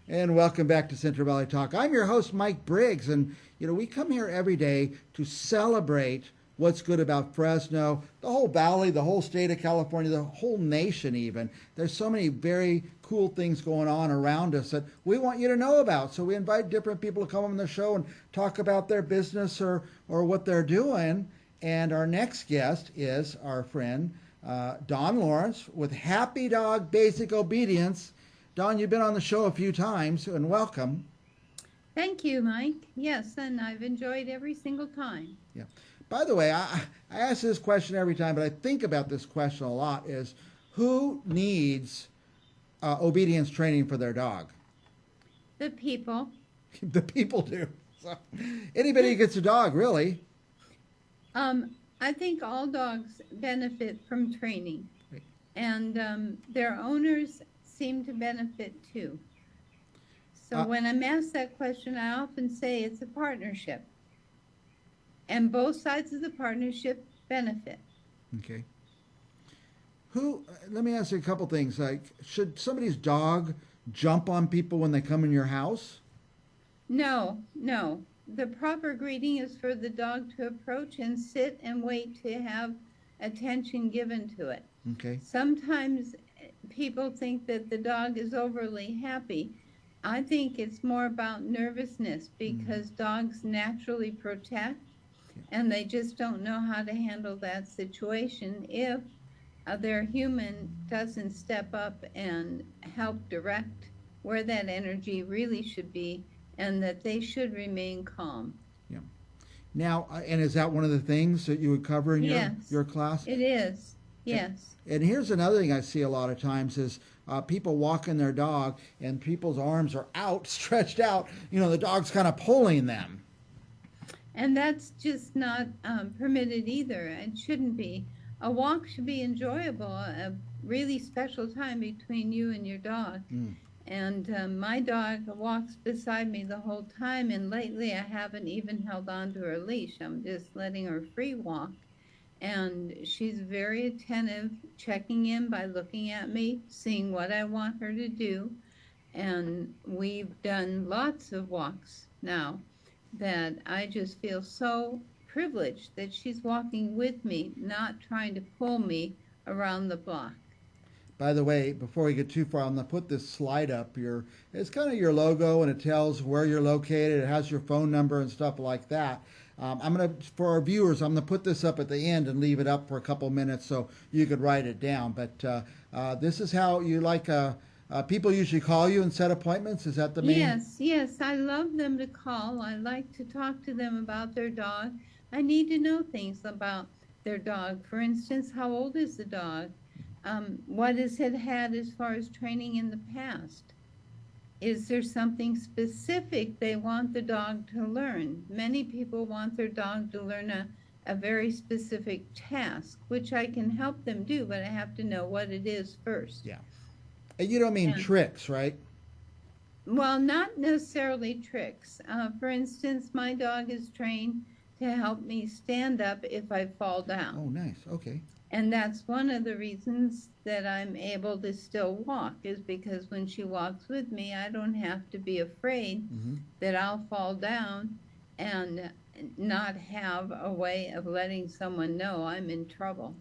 And welcome back to Central Valley Talk. I'm your host, Mike Briggs, and we come here every day to celebrate what's good about Fresno, the whole valley, the whole state of California, the whole nation even. There's so many very cool things going on around us that we want you to know about. So we invite different people to come on the show and talk about their business or what they're doing. And our next guest is our friend, Dawn Lawrence with Happy Dog Basic Obedience. Dawn, you've been on the show a few times, and welcome. Thank you, Mike. Yes, and I've enjoyed every single time. Yeah. By the way, I ask this question every time, but I think about this question a lot: is who needs obedience training for their dog? The people. The people do. So, anybody who gets a dog, really. I think all dogs benefit from training, and their owners seem to benefit too. So when I'm asked that question, I often say it's a partnership, and both sides of the partnership benefit. Okay. Let me ask you a couple things. Like, should somebody's dog jump on people when they come in your house? No, no. The proper greeting is for the dog to approach and sit and wait to have attention given to it. Okay. Sometimes people think that the dog is overly happy. I think it's more about nervousness because dogs naturally protect and they just don't know how to handle that situation if their human doesn't step up and help direct where that energy really should be and that they should remain calm. Yeah. Now, and is that one of the things that you would cover in your class? It is. Yes. And here's another thing I see a lot of times is people walking their dog and people's arms are out, stretched out. The dog's kind of pulling them. And that's just not permitted either. It shouldn't be. A walk should be enjoyable, a really special time between you and your dog. And my dog walks beside me the whole time, and lately I haven't even held on to her leash. I'm just letting her free walk. And she's very attentive, checking in by looking at me, seeing what I want her to do. And we've done lots of walks now that I just feel so privileged that she's walking with me, not trying to pull me around the block. By the way, before we get too far, I'm going to put this slide up. It's kind of your logo, and it tells where you're located. It has your phone number and stuff like that. For our viewers, I'm going to put this up at the end and leave it up for a couple minutes so you could write it down. But this is how you like. People usually call you and set appointments. Is that the main? Yes. I love them to call. I like to talk to them about their dog. I need to know things about their dog. For instance, how old is the dog? What has it had as far as training in the past? Is there something specific they want the dog to learn? Many people want their dog to learn a very specific task, which I can help them do, but I have to know what it is first. Yeah. And you don't mean tricks, right? Well, not necessarily tricks. For instance, my dog is trained to help me stand up if I fall down. Oh, nice. Okay. And that's one of the reasons that I'm able to still walk is because when she walks with me, I don't have to be afraid that I'll fall down and not have a way of letting someone know I'm in trouble.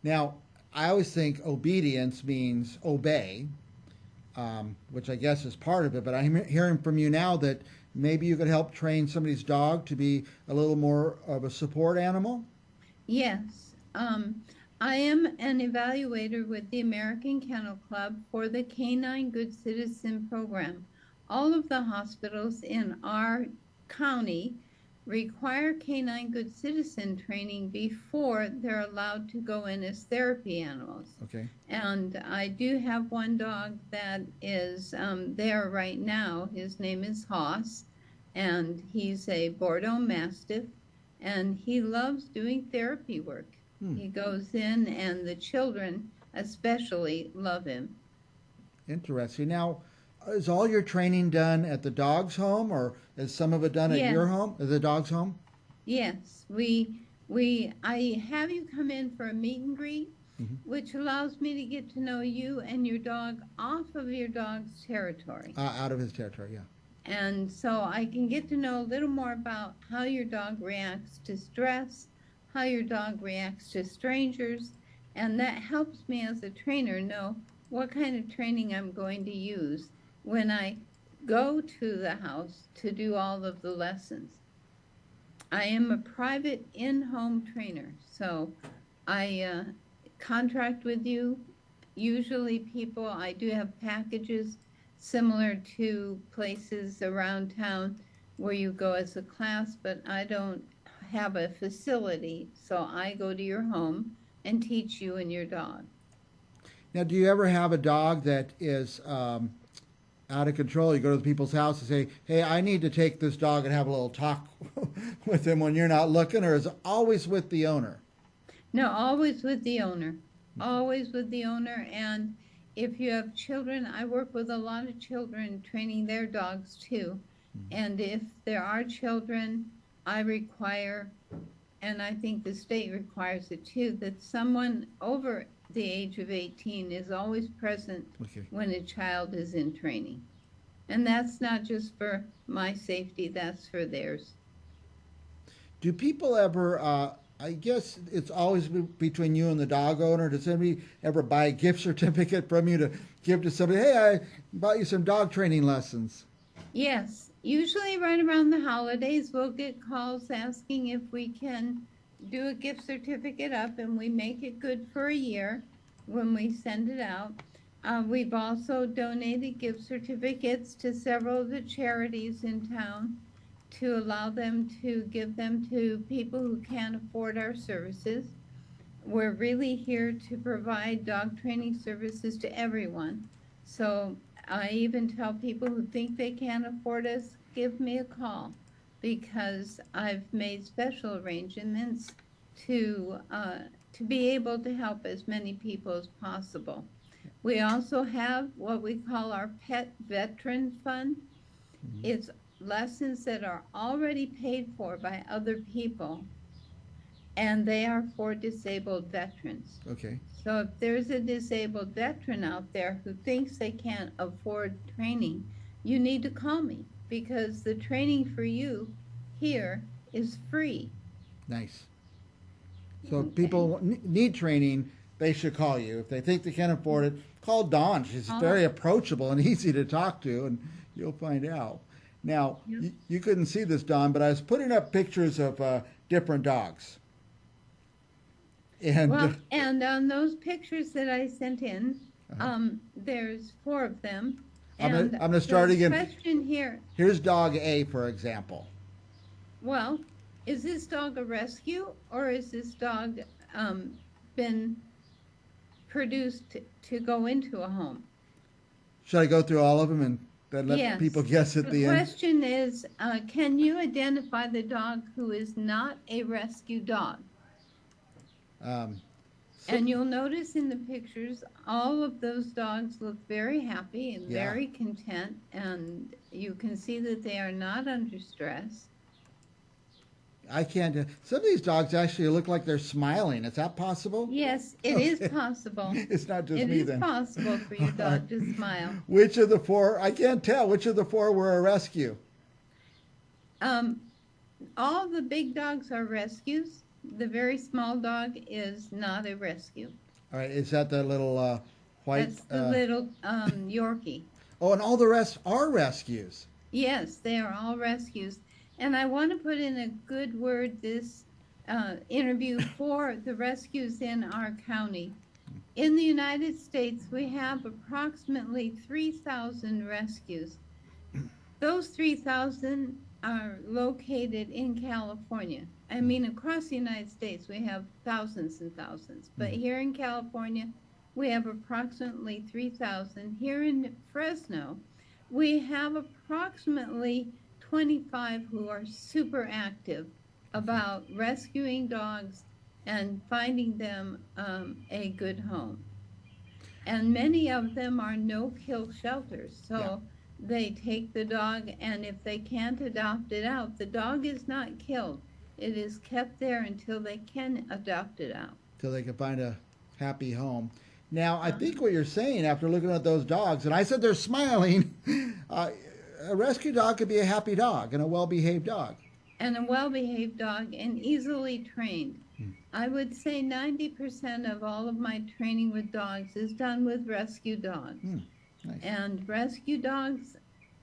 Now, I always think obedience means obey, which I guess is part of it. But I'm hearing from you now that maybe you could help train somebody's dog to be a little more of a support animal? Yes. I am an evaluator with the American Kennel Club for the Canine Good Citizen program. All of the hospitals in our county require canine good citizen training before they're allowed to go in as therapy animals. Okay. And I do have one dog that is there right now. His name is Hoss, and he's a Bordeaux Mastiff, and he loves doing therapy work. He goes in, and the children especially love him. Interesting. Now, is all your training done at the dog's home, or is some of it done at your home, at the dog's home? Yes. I have you come in for a meet and greet, which allows me to get to know you and your dog off of your dog's territory. Out of his territory, yeah. And so I can get to know a little more about how your dog reacts to stress, how your dog reacts to strangers, and that helps me as a trainer know what kind of training I'm going to use when I go to the house to do all of the lessons. I am a private in-home trainer, so I contract with you. Usually people, I do have packages similar to places around town where you go as a class, but I don't have a facility, so I go to your home and teach you and your dog. Now, do you ever have a dog that is out of control? You go to the people's house and say, hey, I need to take this dog and have a little talk with him when you're not looking, or is it always with the owner? No, always with the owner. Always with the owner. And if you have children, I work with a lot of children training their dogs too. And if there are children, I require, and I think the state requires it too, that someone over the age of 18 is always present when a child is in training. And that's not just for my safety, that's for theirs. Do people ever, I guess it's always between you and the dog owner, does anybody ever buy a gift certificate from you to give to somebody? Hey, I bought you some dog training lessons. Yes, usually right around the holidays, we'll get calls asking if we can do a gift certificate up, and we make it good for a year when we send it out. We've also donated gift certificates to several of the charities in town to allow them to give them to people who can't afford our services. We're really here to provide dog training services to everyone. So I even tell people who think they can't afford us, give me a call, because I've made special arrangements to be able to help as many people as possible. We also have what we call our Pet Veteran Fund. It's lessons that are already paid for by other people, and they are for disabled veterans. Okay. So if there's a disabled veteran out there who thinks they can't afford training, you need to call me, because the training for you here is free. Nice. So if people need training, they should call you. If they think they can't afford it, call Dawn. She's very approachable and easy to talk to, and you'll find out. Now, you couldn't see this, Dawn, but I was putting up pictures of different dogs. And, and on those pictures that I sent in, there's 4 of them. I'm going to start again. Question here. Here's dog A, for example. Well, is this dog a rescue, or is this dog been produced to go into a home? Should I go through all of them and then let people guess at the end? The question is, can you identify the dog who is not a rescue dog? And you'll notice in the pictures, all of those dogs look very happy and very content, and you can see that they are not under stress. I can't. Some of these dogs actually look like they're smiling. Is that possible? Yes, it is possible. It's not just me then. It is possible for your dog to smile. Which of the 4? I can't tell. Which of the 4 were a rescue? All the big dogs are rescues. The very small dog is not a rescue. All right. Is that the little white? That's the little Yorkie. Oh, and all the rest are rescues. Yes, they are all rescues. And I want to put in a good word this interview for the rescues in our county. In the United States, we have approximately 3,000 rescues. Those 3,000 are located in California. I mean, across the United States, we have thousands and thousands. But here in California, we have approximately 3,000. Here in Fresno, we have approximately 25 who are super active about rescuing dogs and finding them a good home. And many of them are no-kill shelters. So they take the dog, and if they can't adopt it out, the dog is not killed. It is kept there until they can adopt it out. Till they can find a happy home. Now, I think what you're saying after looking at those dogs, and I said they're smiling, a rescue dog could be a happy dog and a well-behaved dog. And a well-behaved dog and easily trained. I would say 90% of all of my training with dogs is done with rescue dogs. Nice. And rescue dogs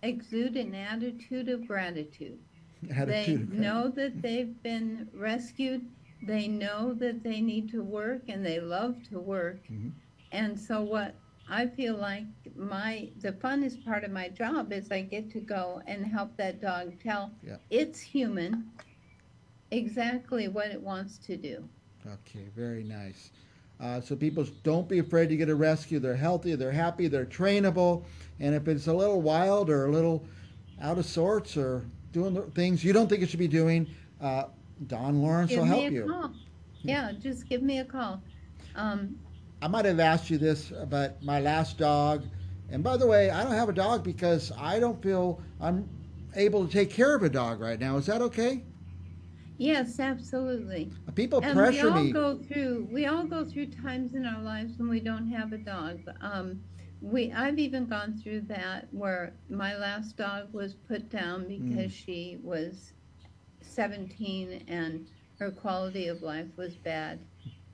exude an attitude of gratitude. They know that they've been rescued. They know that they need to work and they love to work. And so what I feel like the funnest part of my job is I get to go and help that dog tell its human exactly what it wants to do. Okay, very nice. So people, don't be afraid to get a rescue. They're healthy, they're happy, they're trainable. And if it's a little wild or a little out of sorts or doing things you don't think it should be doing, Dawn Lawrence will help you. Call. Yeah, just give me a call. I might have asked you this, but my last dog, and by the way, I don't have a dog because I don't feel I'm able to take care of a dog right now. Is that okay? Yes, absolutely. People pressure me. We all go through times in our lives when we don't have a dog. I've even gone through that where my last dog was put down because she was 17 and her quality of life was bad.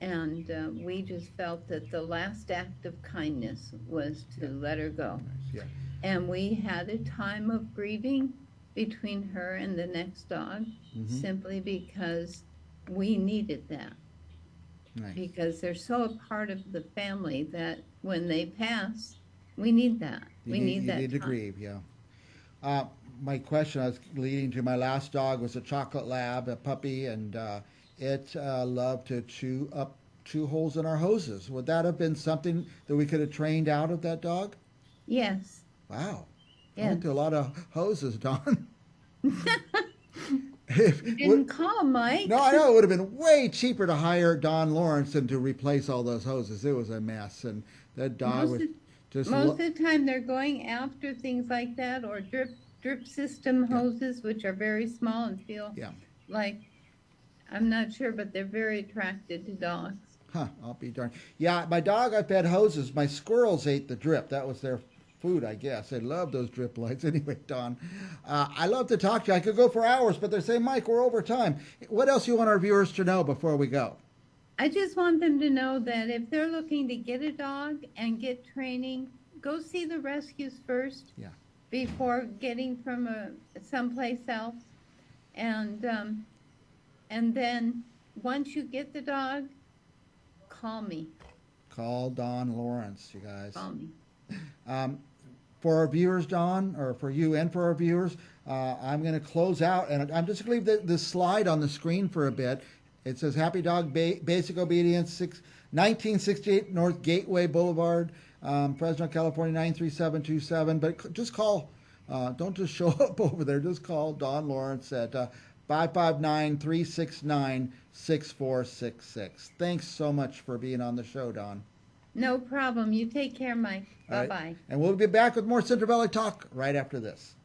And we just felt that the last act of kindness was to let her go. Yeah. And we had a time of grieving between her and the next dog, simply because we needed that. Nice. Because they're so a part of the family that when they pass, we need that. We need that. You need to grieve, yeah. My question I was leading to, my last dog was a chocolate lab, a puppy, and it loved to chew holes in our hoses. Would that have been something that we could have trained out of that dog? Yes. Wow. I Yes. went to a lot of hoses, Dawn. You didn't call, Mike. No, I know. It would have been way cheaper to hire Dawn Lawrence than to replace all those hoses. It was a mess. And that dog was just... Most of the time they're going after things like that, or drip system hoses, which are very small and feel like, I'm not sure, but they're very attracted to dogs. Huh, I'll be darned. Yeah, my dog, I fed hoses. My squirrels ate the drip. That was their food, I guess. They love those drip lights. Anyway, Dawn, I love to talk to you. I could go for hours, but they're saying, Mike, we're over time. What else do you want our viewers to know before we go? I just want them to know that if they're looking to get a dog and get training, go see the rescues first before getting from someplace else. And then once you get the dog, call me. Call Dawn Lawrence, you guys. Call me. For our viewers, Dawn, or for you and for our viewers, I'm going to close out, and I'm just going to leave this slide on the screen for a bit. It says Happy Dog Basic Obedience, 1968 North Gateway Boulevard, Fresno, California, 93727. But just call, don't just show up over there. Just call Dawn Lawrence at 559-369-6466. Thanks so much for being on the show, Dawn. No problem. You take care, Mike. Bye-bye. Right. And we'll be back with more Central Valley Talk right after this.